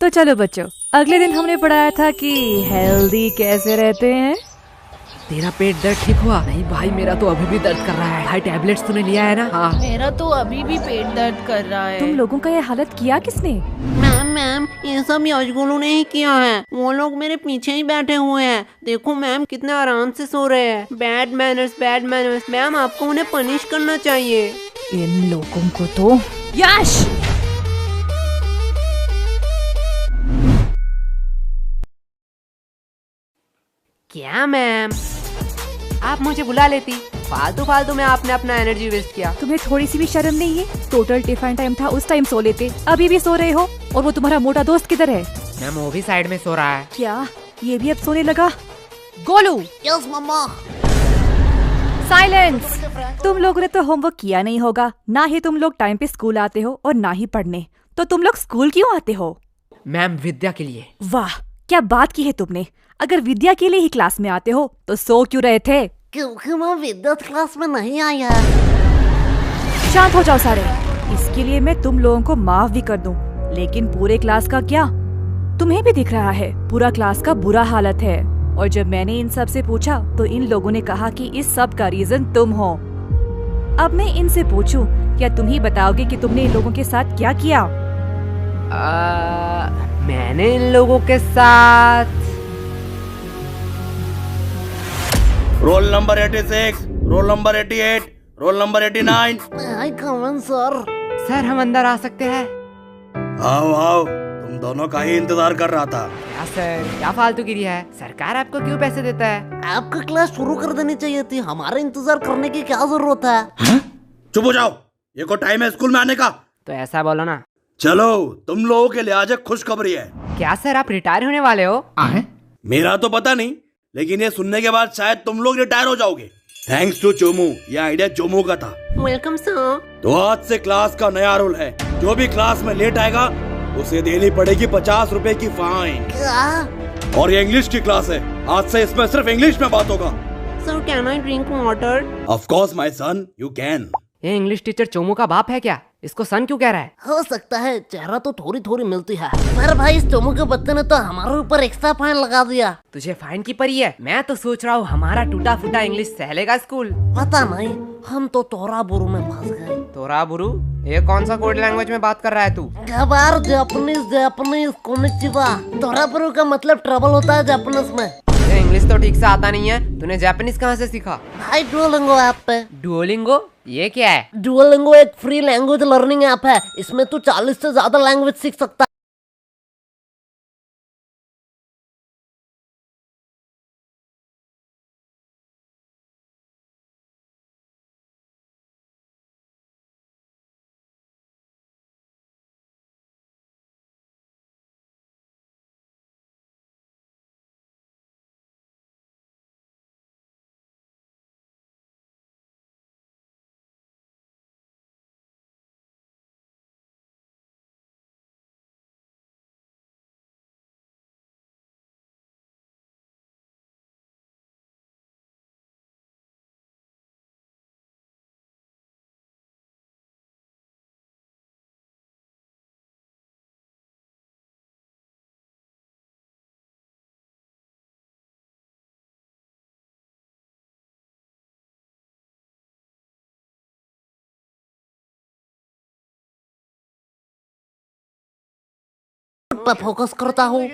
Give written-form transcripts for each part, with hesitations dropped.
तो चलो बच्चों, अगले दिन हमने पढ़ाया था कि हेल्दी कैसे रहते हैं। तेरा पेट दर्द ठीक हुआ? नहीं भाई, मेरा तो अभी भी दर्द कर रहा है। भाई टैबलेट्स तूने लिया है ना? हाँ। मेरा तो अभी भी पेट दर्द कर रहा है। तुम लोगों का ये हालत किया किसने? मैम ये सब यशगुलू ने ही किया है। वो लोग मेरे पीछे ही बैठे हुए हैं। देखो मैम कितने आराम से सो रहे हैं। Bad manners. मैम आपको उन्हें पनिश करना चाहिए। इन लोगों को तो। यश! क्या मैम, आप मुझे बुला लेती। फालतू में आपने अपना एनर्जी वेस्ट किया। तुम्हें थोड़ी सी भी शर्म नहीं है? टोटल टिफिन टाइम था, उस टाइम सो लेते। अभी भी सो रहे हो। और वो तुम्हारा मोटा दोस्त किधर है? मैम वो भी साइड में सो रहा है। क्या ये भी अब सोने लगा? गोलू! यस मम्मा। साइलेंस! तुम लोगों ने तो होमवर्क किया नहीं होगा। ना ही तुम लोग टाइम पे स्कूल आते हो और ना ही पढ़ने। तो तुम लोग स्कूल क्यों आते हो? मैम विद्या के लिए। वाह, क्या बात की है तुमने। अगर विद्या के लिए ही क्लास में आते हो तो सो क्यों रहे थे? क्योंकि मैं विद्युत क्लास में नहीं आया। शांत हो जाओ सारे। इसके लिए मैं तुम लोगों को माफ भी कर दूं, लेकिन पूरे क्लास का क्या? तुम्हें भी दिख रहा है पूरा क्लास का बुरा हालत है। और जब मैंने इन सब से पूछा तो इन लोगों ने कहा कि इस सब का रीजन तुम हो। अब मैं इनसे पूछूं, क्या तुम ही बताओगे कि तुमने इन लोगों के साथ क्या किया? मैंने इन लोगों के साथ roll number 86, roll number 88, roll number 89। आई कमन सर। सर हम अंदर आ सकते हैं? आओ आओ, तुम दोनों का ही इंतजार कर रहा था। क्या सर, क्या फालतूगिरी है? सरकार आपको क्यों पैसे देता है? आपका क्लास शुरू कर देनी चाहिए थी। हमारा इंतजार करने की क्या जरूरत है? चुप हो जाओ, ये को टाइम है स्कूल में आने का। तो ऐसा बोलो ना। चलो, तुम लोगों के लिए आज एक खुशखबरी है। क्या सर, आप रिटायर होने वाले हो? मेरा तो पता नहीं, लेकिन ये सुनने के बाद शायद तुम लोग रिटायर हो जाओगे। थैंक्स टू चोमू, ये आइडिया चोमू का था। Welcome sir. तो आज से क्लास का नया रूल है, जो भी क्लास में लेट आएगा उसे देनी पड़ेगी 50 रुपए की फाइन। क्या? और ये इंग्लिश की क्लास है, आज से इसमें सिर्फ इंग्लिश में बात होगा। Sir can I drink water? Of course my son, you can. ये इंग्लिश टीचर चोमू का बाप है क्या? इसको सन क्यों कह रहा है? हो सकता है, चेहरा तो थोड़ी मिलती है। पर भाई इस चोमू के बच्चे ने तो हमारे ऊपर एक्स्ट्रा फाइन लगा दिया। तुझे फाइन की पड़ी है? मैं तो सोच रहा हूँ हमारा टूटा फूटा इंग्लिश सहलेगा स्कूल। पता नहीं, हम तो तोरा बुरु में फंस गए। तोरा बुरु? ये कौन सा कोड लैंग्वेज में बात कर रहा है तू? गबार जापानीज कोनिचिवा। तोरा बुरु का मतलब ट्रबल होता है जापानीज में। ये इंग्लिश तो ठीक से आता नहीं है, तूने जापानीज कहाँ से सीखा? भाई डुओलिंगो ऐप पे। डुओलिंगो? ये क्या है? डुओलिंगो एक फ्री लैंग्वेज लर्निंग ऐप है। इसमें तू 40 से ज्यादा लैंग्वेज सीख सकता है। पर फोकस करता हूँ।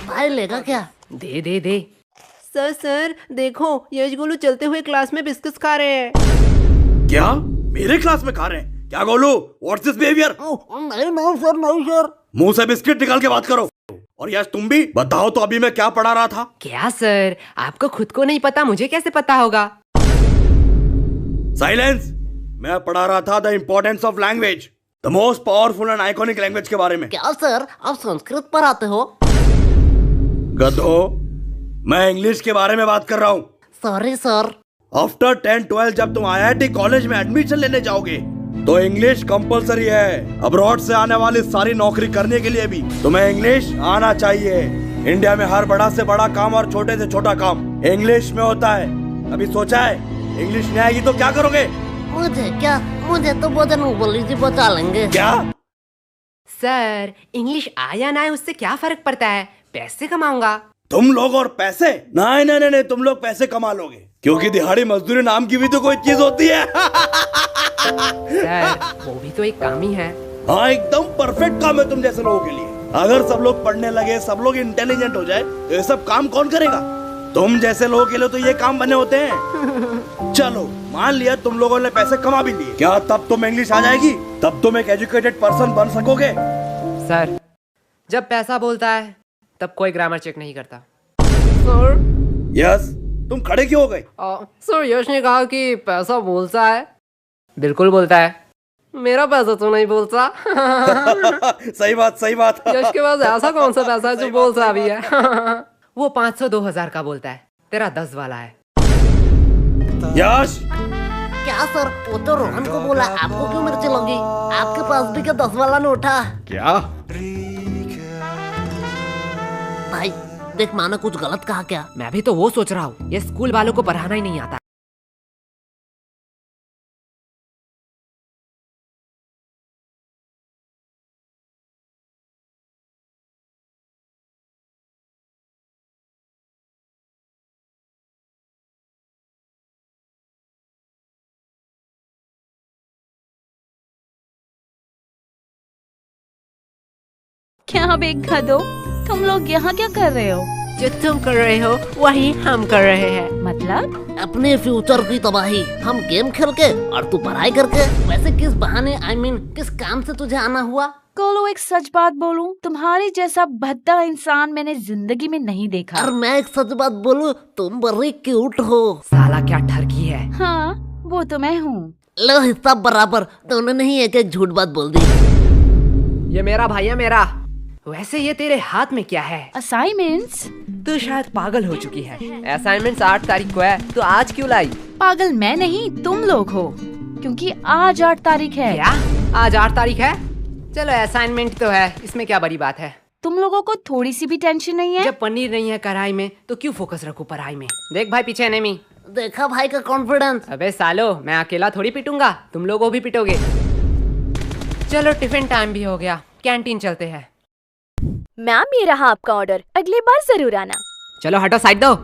भाई लेगा क्या? दे। सर देखो, यशगुलू चलते हुए क्लास में बिस्किट्स खा रहे हैं। क्या मेरे क्लास में खा रहे हैं? क्या गोलू, व्हाट्स दिस बिहेवियर? नहीं सर। मुंह से बिस्किट निकाल के बात करो। और यश तुम भी बताओ तो, अभी मैं क्या पढ़ा रहा था? क्या सर, आपको खुद को नहीं पता, मुझे कैसे पता होगा? साइलेंस! मैं पढ़ा रहा था the importance of language, the most powerful and iconic language के बारे में। क्या सर, आप संस्कृत पढ़ाते हो? गधो, मैं इंग्लिश के बारे में बात कर रहा हूँ। Sorry sir. आफ्टर 10-12 जब तुम IIT कॉलेज में एडमिशन लेने जाओगे तो इंग्लिश कंपलसरी है। अब्रॉड से आने वाली सारी नौकरी करने के लिए भी तुम्हें इंग्लिश आना चाहिए। इंडिया में हर बड़ा से बड़ा काम और छोटे से छोटा काम इंग्लिश में होता है। अभी सोचा है इंग्लिश नहीं आएगी तो क्या करोगे? मुझे क्या, मुझे तो बोधन उबली जी बचा लेंगे। क्या? सर इंग्लिश आया ना है उससे क्या फर्क पड़ता है, पैसे कमाऊंगा। तुम लोग और पैसे? नहीं नहीं नहीं, तुम लोग पैसे कमा लोगे, क्योंकि दिहाड़ी मजदूरी नाम की भी तो कोई चीज होती है। सर वो भी तो एक काम ही है। हाँ एकदम परफेक्ट काम है तुम जैसे लोगों के लिए। अगर सब लोग पढ़ने लगे, सब लोग इंटेलिजेंट हो जाए, तो ये सब काम कौन करेगा? तुम जैसे लोगों के लिए तो ये काम बने होते हैं। चलो मान लिया तुम लोगों ने पैसे कमा भी लिए, क्या तब तुम इंग्लिश आ जाएगी? तब तुम एक एजुकेटेड पर्सन बन सकोगे? सर जब पैसा बोलता है तब कोई ग्रामर चेक नहीं करता। सर यस, तुम खड़े क्यों हो गए? सर यश ने कहा कि पैसा बोलता है। बिल्कुल बोलता है। मेरा पैसा तो नहीं बोलता। सही बात सही बात। यश के पास ऐसा कौन सा पैसा है जो बोलता भी है? वो 500-2000 का बोलता है, तेरा 10 वाला है। यश क्या सर, वो तो रोहन को बोला, आपको क्यों मिर्ची लगी? आपके पास भी क्या 10 वाला नोट है? क्या? भाई देख, माना कुछ गलत कहा क्या? मैं भी तो वो सोच रहा हूँ, ये स्कूल वालों को पढ़ाना ही नहीं आता। क्या बेगा दो, तुम लोग यहाँ क्या कर रहे हो? जो तुम कर रहे हो वही हम कर रहे हैं। मतलब? अपने फ्यूचर की तबाही हम गेम खेल के और तू पढ़ाई करके। वैसे किस बहाने, I mean, किस काम से तुझे आना हुआ? कोलो एक सच बात बोलूं, तुम्हारी जैसा भद्दा इंसान मैंने जिंदगी में नहीं देखा। और मैं एक सच बात बोलूं, तुम बड़ी क्यूट हो। साला क्या ठरकी है। हाँ वो तो मैं हूँ। लो हिस्सा बराबर, दोनों ने ही एक एक झूठ बात बोल दी। ये मेरा भाई है मेरा। वैसे ये तेरे हाथ में क्या है? असाइनमेंट्स? तू शायद पागल हो चुकी है। असाइनमेंट्स 8 तारीख को है, तो आज क्यों लाई? पागल मैं नहीं, तुम लोग हो, क्योंकि आज 8 तारीख है। क्या आज 8 तारीख है? चलो असाइनमेंट तो है, इसमें क्या बड़ी बात है। तुम लोगों को थोड़ी सी भी टेंशन नहीं है? जब पनीर नहीं है कढ़ाई में तो क्यों फोकस रखूं पढ़ाई में। देख भाई पीछे एनिमी। देखा भाई का कॉन्फिडेंस। अबे सालो, मैं अकेला थोड़ी पिटूंगा, तुम लोगों भी पिटोगे। चलो टिफिन टाइम भी हो गया, कैंटीन चलते हैं। मैम ये रहा आपका ऑर्डर, अगली बार जरूर आना। चलो हटो, साइड दो।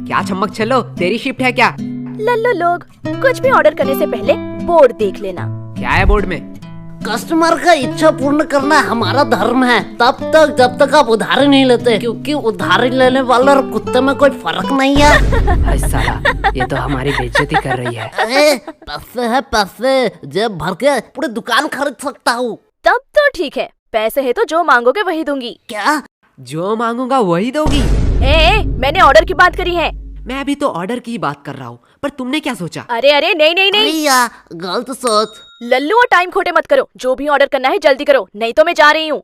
क्या चम्मक चलो, तेरी शिफ्ट है क्या? लल्लो लोग, कुछ भी ऑर्डर करने से पहले बोर्ड देख लेना। क्या है बोर्ड में? कस्टमर का इच्छा पूर्ण करना हमारा धर्म है, तब तक जब तक आप उधारी नहीं लेते, क्योंकि उधारी लेने वाले और कुत्ते में कोई फर्क नहीं है। अरे साला, ये तो हमारी बेइज्जती कर रही है। पैसे है पैसे, जेब भर के पूरी दुकान खरीद सकता हूँ। तब तो ठीक है, पैसे है तो जो मांगोगे वही दूंगी। क्या? जो मांगूंगा वही दोगी? मैंने ऑर्डर की बात करी है। मैं अभी तो ऑर्डर की बात कर रहा हूँ, पर तुमने क्या सोचा? अरे अरे नहीं नहीं नहीं, भैया गलत सोच। लल्लू और टाइम खोटे मत करो, जो भी ऑर्डर करना है जल्दी करो, नहीं तो मैं जा रही हूँ।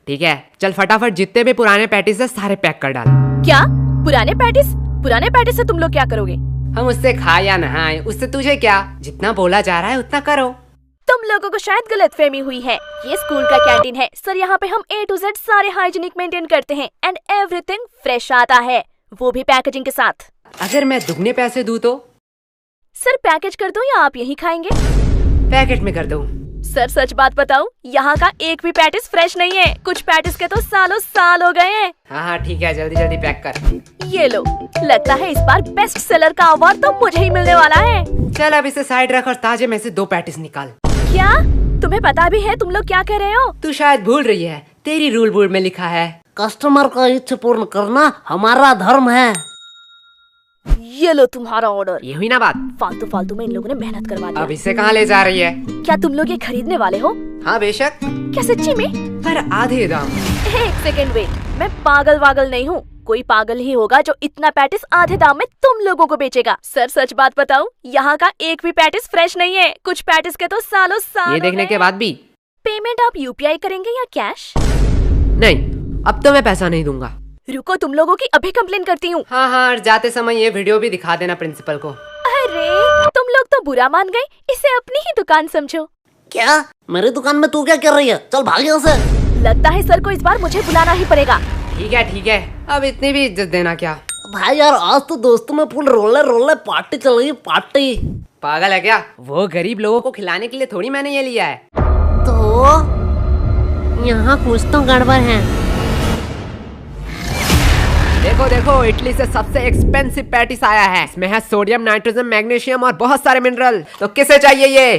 ठीक है, चल फटाफट जितने भी पुराने पैटीज है सारे पैक कर डाल। क्या पुराने पैटिस? पुराने पैटिस से तुम लोग क्या करोगे? हम उससे खाए या नहाए, उससे तुझे क्या? जितना बोला जा रहा है उतना करो। तुम लोगों को शायद गलतफहमी हुई है, ये स्कूल का कैंटीन है सर, यहाँ पे हम A to Z सारे हाइजीनिक मेंटेन करते हैं एंड एवरीथिंग फ्रेश आता है, वो भी पैकेजिंग के साथ। अगर मैं दुगने पैसे दूं तो? सर पैकेज कर दूं या आप यही खाएंगे? पैकेट में कर दूं। सर सच बात बताऊं, यहाँ का एक भी पैटिस फ्रेश नहीं है, कुछ पैटिस के तो सालों साल हो गए हैं। हाँ ठीक है, जल्दी जल्दी पैक कर। ये लो, लगता है इस बार बेस्ट सेलर का अवार्ड तो मुझे ही मिलने वाला है। चल अब इसे साइड रख और ताजे में से 2 पैटिस निकाल। क्या तुम्हें पता भी है तुम लोग क्या कर रहे हो? तू शायद भूल रही है, तेरी रूल बोर्ड में लिखा है कस्टमर का इच्छा पूर्ण करना हमारा धर्म है। ये लो तुम्हारा ऑर्डर। ये हुई ना बात? फालतू फालतू में इन लोगों ने मेहनत करवा अब दी। इसे कहाँ ले जा रही है? क्या तुम लोग ये खरीदने वाले हो? हाँ बेशक। क्या सच्ची में? पर आधे दाम। एक सेकेंड वेट, मैं पागल वागल नहीं हूँ, कोई पागल ही होगा जो इतना पैटिस आधे दाम में तुम लोगों को बेचेगा। सर सच बात बताऊं, यहाँ का एक भी पैटिस फ्रेश नहीं है, कुछ पैटिस के तो सालों साल। ये देखने के बाद भी? पेमेंट आप UPI करेंगे या कैश? नहीं, अब तो मैं पैसा नहीं दूंगा। रुको, तुम लोगों की अभी कंप्लेन करती हूँ। हाँ हाँ, और जाते समय ये वीडियो भी दिखा देना प्रिंसिपल को। अरे तुम लोग तो बुरा मान गए, इसे अपनी ही दुकान समझो। क्या? मेरी दुकान में तू क्या कर रही है? चल भाग यहाँ से। लगता है सर को इस बार मुझे बुलाना ही पड़ेगा। ठीक है, अब इतनी भी इज्जत देना क्या? भाई यार, आज तो दोस्तों में फुल रोले पार्टी चल रही है, पार्टी। पागल है क्या? वो गरीब लोगों को खिलाने के लिए थोड़ी मैंने ये लिया है। तो यहाँ कुछ तो गड़बड़ है। देखो देखो, इटली से सबसे एक्सपेंसिव पैटिस आया है। इसमें है सोडियम, नाइट्रोजन, मैग्नीशियम और बहुत सारे मिनरल। तो किसे चाहिए ये?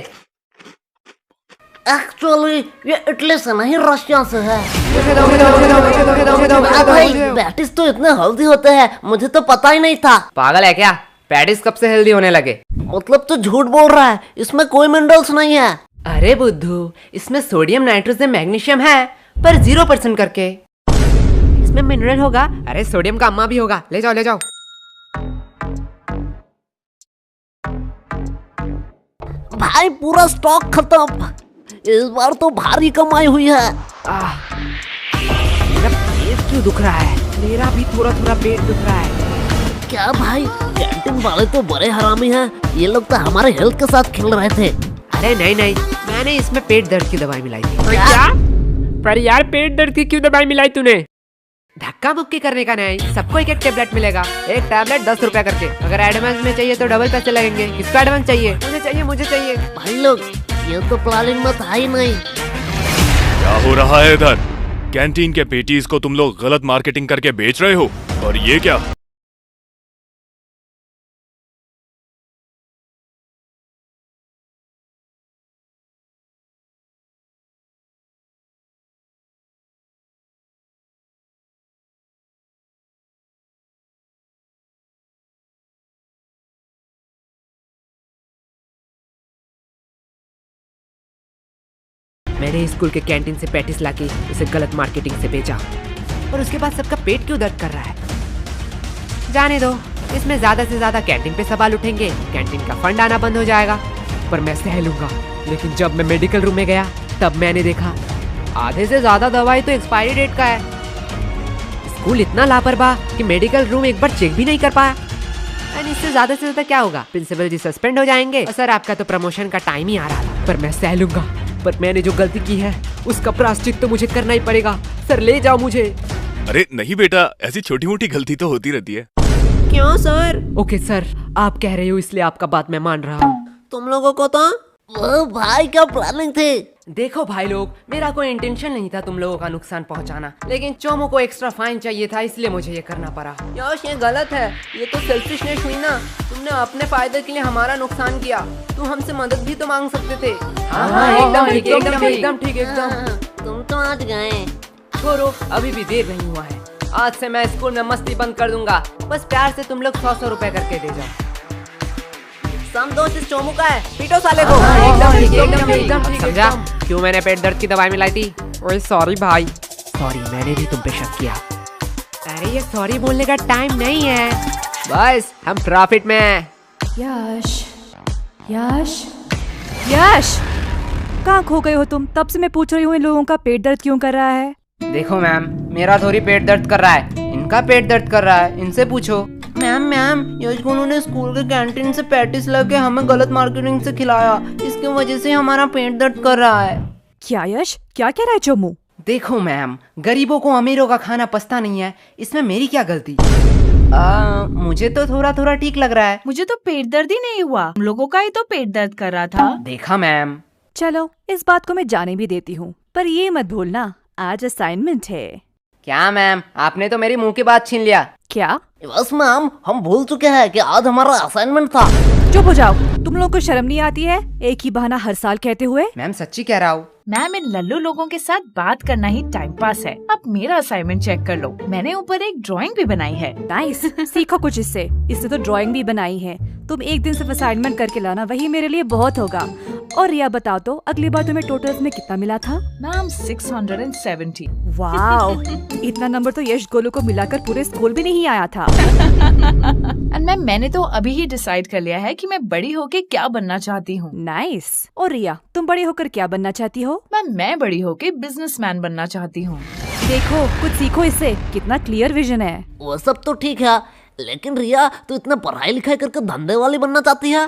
एक्चुअली ये इटली से नहीं, रशिया से है। मुझे दो, मुझे दो, मुझे दो, मुझे दो, मुझे दो, मुझे दो, मुझे दो, भाई मुझे दो। पैटिस तो इतने हेल्दी होते हैं, मुझे तो पता ही नहीं था। पागल है क्या? पैटिस कब से हेल्दी होने लगे? मतलब तो झूठ बोल रहा है, इसमें कोई मिनरल्स नहीं है। अरे बुद्धू, इसमें सोडियम, नाइट्रोजन, मैग्नीशियम है, पर 0% करके। इसमें मिनरल होगा। अरे सोडियम का अम्मा भी होगा। ले जाओ ले जाओ। भाई पूरा स्टॉक खत्म। इस बार तो भारी कमाई हुई है। मेरा पेट क्यों दुख रहा है? मेरा भी थोड़ा थोड़ा पेट दुख रहा है। क्या भाई, कैंटीन वाले तो बड़े हरामी हैं। ये लोग तो हमारे हेल्थ के साथ खेल रहे थे। अरे नहीं नहीं, मैंने इसमें पेट दर्द की दवाई मिलाई थी। क्या? पर यार पेट दर्द की क्यों दवाई मिलाई तूने? धक्का मुक्की करने का नहीं, सबको एक एक टेबलेट मिलेगा। एक टेबलेट 10 रुपया करके। अगर एडवांस में चाहिए तो डबल पैसे लगेंगे। किसको एडवांस चाहिए? मुझे चाहिए, मुझे चाहिए। भाई लोग, ये तो प्लानिंग में था ही नहीं। क्या हो रहा है इधर? कैंटीन के पेटीज को तुम लोग गलत मार्केटिंग करके बेच रहे हो, और ये क्या? मैंने स्कूल के कैंटीन से पैटिस लाके उसे गलत मार्केटिंग से बेचा, और उसके बाद सबका पेट क्यों दर्द कर रहा है? जाने दो, इसमें ज्यादा से ज्यादा कैंटीन पे सवाल उठेंगे, कैंटीन का फंड आना बंद हो जाएगा। पर मैं सह लूंगा। लेकिन जब मैं मेडिकल रूम में गया तब मैंने देखा आधे से ज्यादा दवाई तो एक्सपायरी डेट का है। स्कूल इतना लापरवाह कि मेडिकल रूम एक बार चेक भी नहीं कर पाया। एंड इससे ज्यादा से ज्यादा क्या होगा? प्रिंसिपल जी सस्पेंड हो जाएंगे। और सर आपका तो प्रमोशन का टाइम ही आ रहा था। पर मैं सह लूंगा। पर मैंने जो गलती की है उसका प्रायश्चित तो मुझे करना ही पड़ेगा। सर ले जाओ मुझे। अरे नहीं बेटा, ऐसी छोटी मोटी गलती तो होती रहती है। क्यों सर? ओके सर, आप कह रहे हो इसलिए आपका बात मैं मान रहा हूँ। तुम लोगों को तो वो भाई क्या प्लानिंग थी? देखो भाई लोग, मेरा कोई इंटेंशन नहीं था तुम लोगों का नुकसान पहुंचाना, लेकिन चोमो को एक्स्ट्रा फाइन चाहिए था, इसलिए मुझे ये करना पड़ा। यश ये गलत है। ये तो सेल्फिशनेस हुई ना। तुमने अपने फायदे के लिए हमारा नुकसान किया। तुम हमसे मदद भी तो मांग सकते थे। हाँ, एकदम ठीक, एकदम ठीक, एकदम ठीक, एकदम। तुम तो आज गए। छोड़ो, अभी भी देर नहीं हुआ है। आज से मैं स्कूल में मस्ती बंद कर दूंगा। बस प्यार से तुम लोग 100 रुपए करके दे जाओ। सम दोस्त इस चोमू का है, पीटो साले को। एकदम ठीक, एकदम ठीक, एकदम ठीक। समझा क्यों मैंने पेट दर्द की दवाई मिलाई थी? ओए सॉरी भाई। सॉरी, मैंने भी तुम पे शक किया। अरे ये सॉरी बोलने का टाइम नहीं है। बस हम प्रॉफिट में हैं। यश, यश, यश, कहाँ खो गए हो तुम? तब से मैं पूछ रही हूँ इन लोगों का पेट दर्द क्यों कर रहा है? देखो मैम, मेरा थोड़ी पेट दर्द कर रहा है, इनका पेट दर्द कर रहा है। इनसे पूछो। मैम यश गुनू ने स्कूल के कैंटीन से पैटिस लाके हमें गलत मार्केटिंग से खिलाया। इसकी वजह से हमारा पेट दर्द कर रहा है। क्या यश, क्या कह रहा है चोमू? देखो मैम, गरीबों को अमीरों का खाना पछता नहीं है, इसमें मेरी क्या गलती? मुझे तो थोड़ा थोड़ा ठीक लग रहा है। मुझे तो पेट दर्द ही नहीं हुआ, हम लोगों का ही तो पेट दर्द कर रहा था। देखा मैम। चलो, इस बात को मैं जाने भी देती हूँ, पर ये मत भूलना आज असाइनमेंट है। क्या मैम, आपने तो मेरी मुंह की बात छीन लिया। क्या? बस मैम, हम भूल चुके हैं कि आज हमारा असाइनमेंट था। चुप हो जाओ, तुम लोगों को शर्म नहीं आती है एक ही बहाना हर साल कहते हुए? मैम सच्ची कह रहा हूँ। मैम, इन लल्लू लोगों के साथ बात करना ही टाइम पास है। अब मेरा असाइनमेंट चेक कर लो, मैंने ऊपर एक ड्राइंग भी बनाई है। नाइस, सीखो कुछ इससे। इससे तो ड्राइंग भी बनाई है। तुम एक दिन सिर्फ असाइनमेंट करके लाना, वही मेरे लिए बहुत होगा। और रिया बताओ तो, अगली बार तुम्हें टोटल्स में कितना मिला था? मैम 670। वाओ, इतना नंबर तो यश गोलू को मिलाकर पूरे स्कूल भी नहीं आया था। एंड मैम, मैंने तो अभी ही डिसाइड कर लिया है कि मैं बड़ी होके क्या बनना चाहती हूँ। नाइस। और रिया, तुम बड़ी होकर क्या बनना चाहती हो? मैम, मैं बड़ी होके बिजनेसमैन बनना चाहती हूँ। देखो, कुछ सीखो इससे, कितना क्लियर विजन है। वो सब तो ठीक है, लेकिन रिया तू इतना पढ़ाई लिखाई करके धंधे वाली बनना चाहती है?